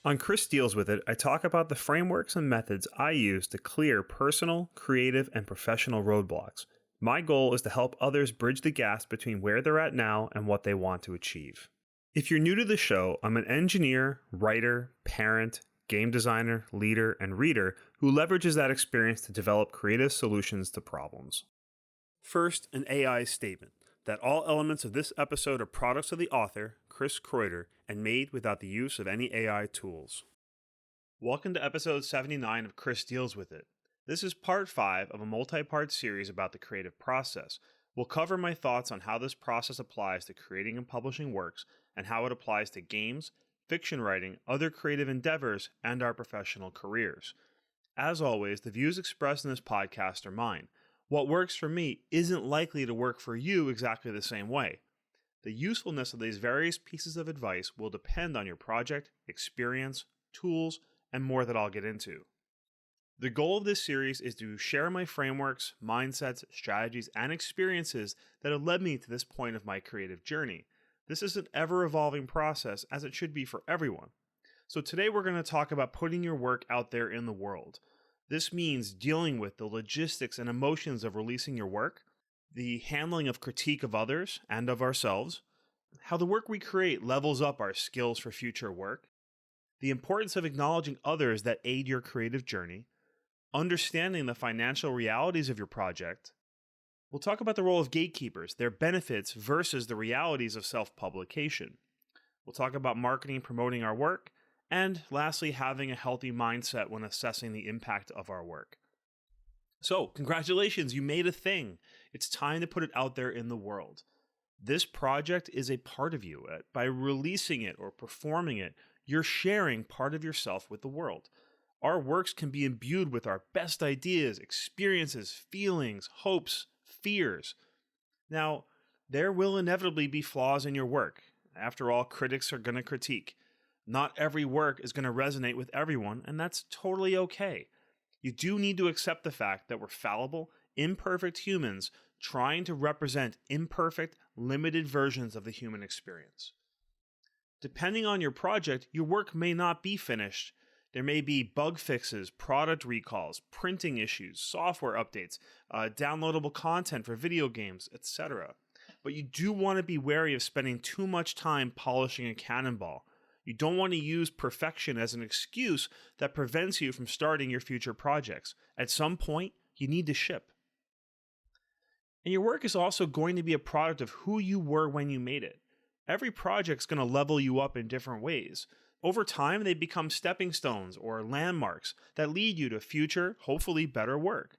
On Chris Deals With It, I talk about the frameworks and methods I use to clear personal, creative, and professional roadblocks. My goal is to help others bridge the gaps between where they're at now and what they want to achieve. If you're new to the show, I'm an engineer, writer, parent, game designer, leader, and reader who leverages that experience to develop creative solutions to problems. First, an AI statement that all elements of this episode are products of the author, Chris Kreuter, and made without the use of any AI tools. Welcome to episode 79 of Chris Deals With It. This is part 5 of a multi-part series about the creative process. We'll cover my thoughts on how this process applies to creating and publishing works, and how it applies to games, fiction writing, other creative endeavors, and our professional careers. As always, the views expressed in this podcast are mine. What works for me isn't likely to work for you exactly the same way. The usefulness of these various pieces of advice will depend on your project, experience, tools, and more that I'll get into. The goal of this series is to share my frameworks, mindsets, strategies, and experiences that have led me to this point of my creative journey. This is an ever-evolving process, as it should be for everyone. So today we're going to talk about putting your work out there in the world. This means dealing with the logistics and emotions of releasing your work, the handling of critique of others and of ourselves, how the work we create levels up our skills for future work, the importance of acknowledging others that aid your creative journey, understanding the financial realities of your project. We'll talk about the role of gatekeepers, their benefits versus the realities of self-publication. We'll talk about marketing and promoting our work, and lastly, having a healthy mindset when assessing the impact of our work. So, congratulations, you made a thing. It's time to put it out there in the world. This project is a part of you. By releasing it or performing it, you're sharing part of yourself with the world. Our works can be imbued with our best ideas, experiences, feelings, hopes, fears. Now, there will inevitably be flaws in your work. After all, critics are going to critique. Not every work is going to resonate with everyone, and that's totally okay. You do need to accept the fact that we're fallible, imperfect humans trying to represent imperfect, limited versions of the human experience. Depending on your project, your work may not be finished. There may be bug fixes, product recalls, printing issues, software updates, downloadable content for video games, etc. But you do want to be wary of spending too much time polishing a cannonball. You don't want to use perfection as an excuse that prevents you from starting your future projects. At some point, you need to ship. And your work is also going to be a product of who you were when you made it. Every project's going to level you up in different ways. Over time, they become stepping stones or landmarks that lead you to future, hopefully better work.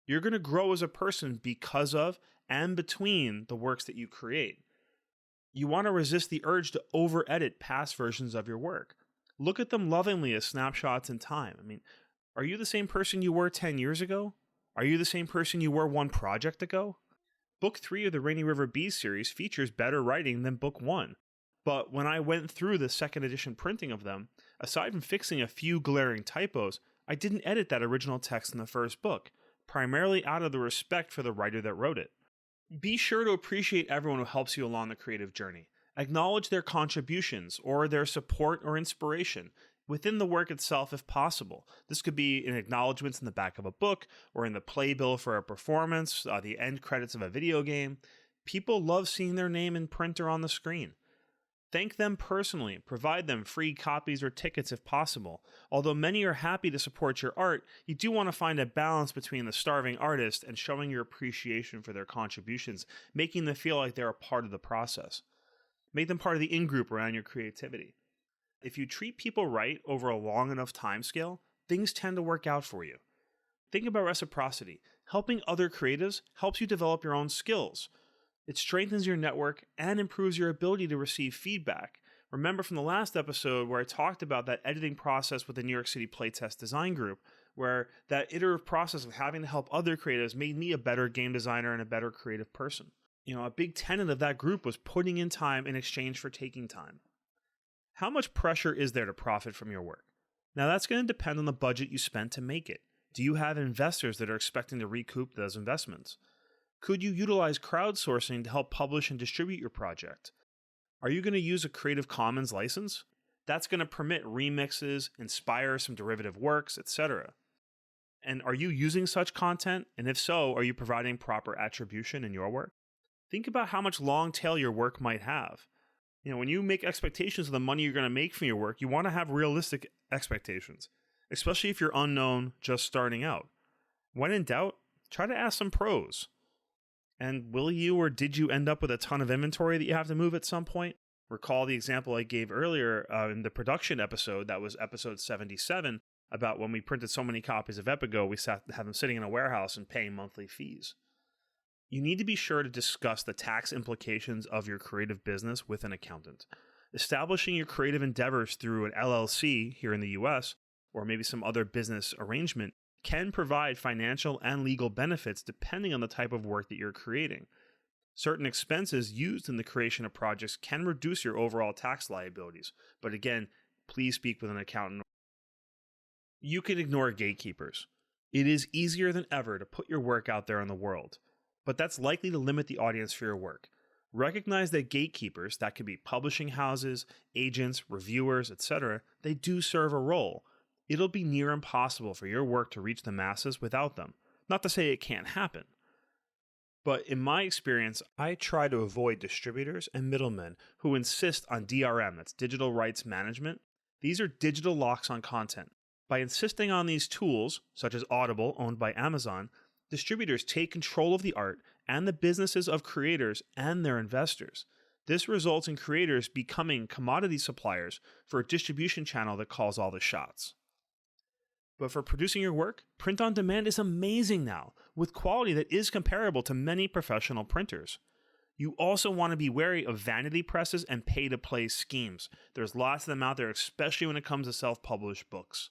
You're going to grow as a person because of and between the works that you create. You want to resist the urge to over-edit past versions of your work. Look at them lovingly as snapshots in time. Are you the same person you were 10 years ago? Are you the same person you were one project ago? Book 3 of the Rainy River Bees series features better writing than Book 1. But when I went through the second edition printing of them, aside from fixing a few glaring typos, I didn't edit that original text in the first book, primarily out of the respect for the writer that wrote it. Be sure to appreciate everyone who helps you along the creative journey. Acknowledge their contributions or their support or inspiration within the work itself if possible. This could be in acknowledgments in the back of a book or in the playbill for a performance, the end credits of a video game. People love seeing their name in print or on the screen. Thank them personally. Provide them free copies or tickets if possible. Although many are happy to support your art, you do want to find a balance between the starving artist and showing your appreciation for their contributions, making them feel like they're a part of the process. Make them part of the in-group around your creativity. If you treat people right over a long enough time scale, things tend to work out for you. Think about reciprocity. Helping other creatives helps you develop your own skills. It strengthens your network and improves your ability to receive feedback. Remember from the last episode where I talked about that editing process with the New York City Playtest Design Group, where that iterative process of having to help other creatives made me a better game designer and a better creative person. A big tenet of that group was putting in time in exchange for taking time. How much pressure is there to profit from your work? Now that's going to depend on the budget you spent to make it. Do you have investors that are expecting to recoup those investments? Could you utilize crowdsourcing to help publish and distribute your project? Are you going to use a Creative Commons license? That's going to permit remixes, inspire some derivative works, etc. And are you using such content? And if so, are you providing proper attribution in your work? Think about how much long tail your work might have. When you make expectations of the money you're going to make from your work, you want to have realistic expectations, especially if you're unknown, just starting out. When in doubt, try to ask some pros. And will you or did you end up with a ton of inventory that you have to move at some point? Recall the example I gave earlier in the production episode, that was episode 77, about when we printed so many copies of Epigo, we had them sitting in a warehouse and paying monthly fees. You need to be sure to discuss the tax implications of your creative business with an accountant. Establishing your creative endeavors through an LLC here in the US, or maybe some other business arrangement, can provide financial and legal benefits depending on the type of work that you're creating. Certain expenses used in the creation of projects can reduce your overall tax liabilities, but again, please speak with an accountant. You can ignore gatekeepers. It is easier than ever to put your work out there in the world, but that's likely to limit the audience for your work. Recognize that gatekeepers, that could be publishing houses, agents, reviewers, etc., they do serve a role. It'll be near impossible for your work to reach the masses without them. Not to say it can't happen. But in my experience, I try to avoid distributors and middlemen who insist on DRM, that's digital rights management. These are digital locks on content. By insisting on these tools, such as Audible, owned by Amazon, distributors take control of the art and the businesses of creators and their investors. This results in creators becoming commodity suppliers for a distribution channel that calls all the shots. But for producing your work, print on demand is amazing now, with quality that is comparable to many professional printers. You also want to be wary of vanity presses and pay-to-play schemes. There's lots of them out there, especially when it comes to self-published books.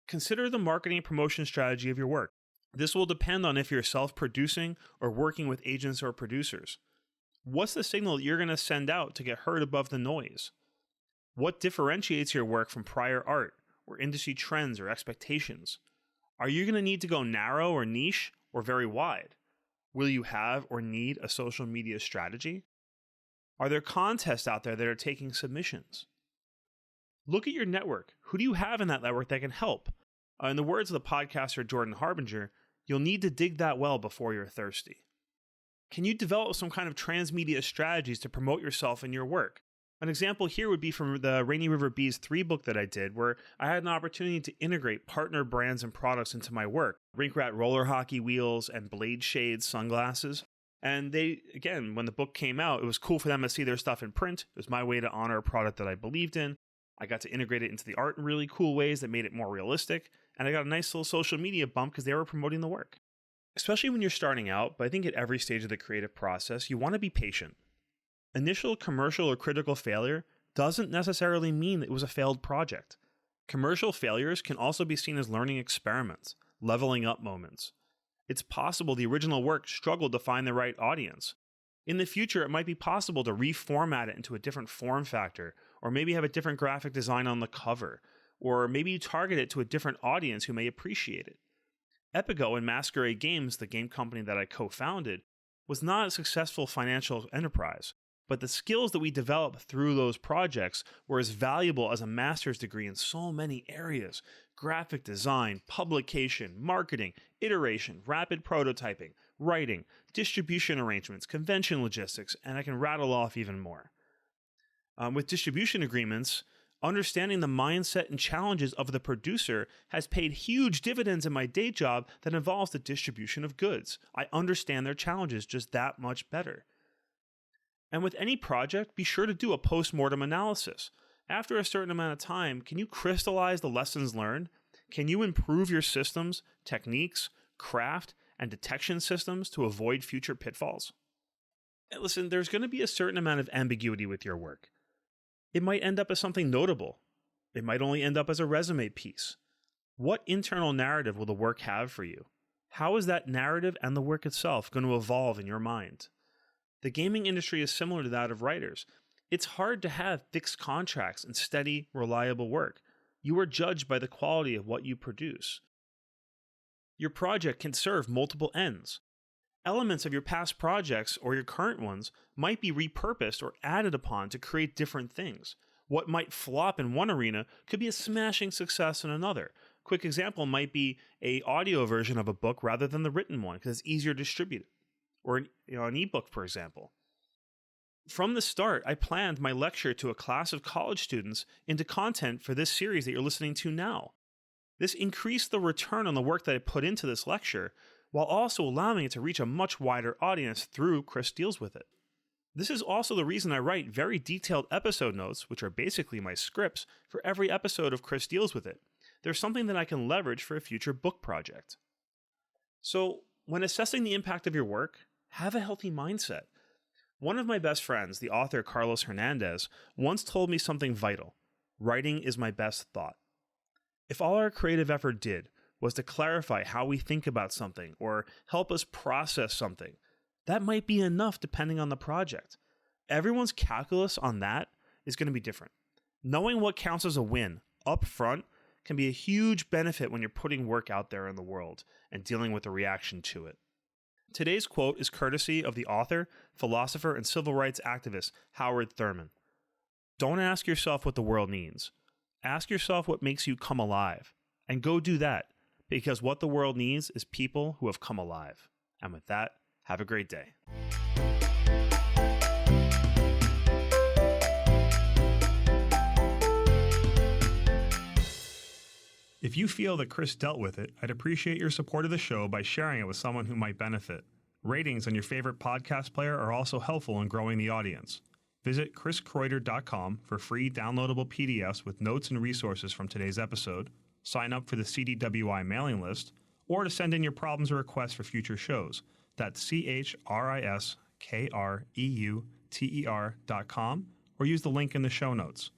Consider the marketing and promotion strategy of your work. This will depend on if you're self-producing or working with agents or producers. What's the signal that you're going to send out to get heard above the noise? What differentiates your work from prior art, or industry trends or expectations? Are you going to need to go narrow or niche or very wide? Will you have or need a social media strategy? Are there contests out there that are taking submissions? Look at your network. Who do you have in that network that can help? In the words of the podcaster Jordan Harbinger, you'll need to dig that well before you're thirsty. Can you develop some kind of transmedia strategies to promote yourself and your work? An example here would be from the Rainy River Bees 3 book that I did, where I had an opportunity to integrate partner brands and products into my work. Rink Rat roller hockey wheels and Blade Shades sunglasses. And they, again, when the book came out, it was cool for them to see their stuff in print. It was my way to honor a product that I believed in. I got to integrate it into the art in really cool ways that made it more realistic. And I got a nice little social media bump because they were promoting the work. Especially when you're starting out, but I think at every stage of the creative process, you want to be patient. Initial commercial or critical failure doesn't necessarily mean it was a failed project. Commercial failures can also be seen as learning experiments, leveling up moments. It's possible the original work struggled to find the right audience. In the future, it might be possible to reformat it into a different form factor, or maybe have a different graphic design on the cover, or maybe you target it to a different audience who may appreciate it. Epigo and Masquerade Games, the game company that I co-founded, was not a successful financial enterprise. But the skills that we developed through those projects were as valuable as a master's degree in so many areas: graphic design, publication, marketing, iteration, rapid prototyping, writing, distribution arrangements, convention logistics, and I can rattle off even more. With distribution agreements, understanding the mindset and challenges of the producer has paid huge dividends in my day job that involves the distribution of goods. I understand their challenges just that much better. And with any project, be sure to do a post-mortem analysis. After a certain amount of time, can you crystallize the lessons learned? Can you improve your systems, techniques, craft, and detection systems to avoid future pitfalls? And listen, there's going to be a certain amount of ambiguity with your work. It might end up as something notable. It might only end up as a resume piece. What internal narrative will the work have for you? How is that narrative and the work itself going to evolve in your mind? The gaming industry is similar to that of writers. It's hard to have fixed contracts and steady, reliable work. You are judged by the quality of what you produce. Your project can serve multiple ends. Elements of your past projects or your current ones might be repurposed or added upon to create different things. What might flop in one arena could be a smashing success in another. Quick example might be a audio version of a book rather than the written one because it's easier to distribute, or an ebook, for example. From the start, I planned my lecture to a class of college students into content for this series that you're listening to now. This increased the return on the work that I put into this lecture, while also allowing it to reach a much wider audience through Chris Deals With It. This is also the reason I write very detailed episode notes, which are basically my scripts, for every episode of Chris Deals With It. There's something that I can leverage for a future book project. So, when assessing the impact of your work, have a healthy mindset. One of my best friends, the author Carlos Hernandez, once told me something vital. Writing is my best thought. If all our creative effort did was to clarify how we think about something or help us process something, that might be enough depending on the project. Everyone's calculus on that is going to be different. Knowing what counts as a win up front can be a huge benefit when you're putting work out there in the world and dealing with the reaction to it. Today's quote is courtesy of the author, philosopher, and civil rights activist Howard Thurman. Don't ask yourself what the world needs. Ask yourself what makes you come alive, and go do that, because what the world needs is people who have come alive. And with that, have a great day. If you feel that Chris dealt with it, I'd appreciate your support of the show by sharing it with someone who might benefit. Ratings on your favorite podcast player are also helpful in growing the audience. Visit chriskreuter.com for free downloadable PDFs with notes and resources from today's episode, sign up for the CDWI mailing list, or to send in your problems or requests for future shows. That's CHRISKREUTER.com, or use the link in the show notes.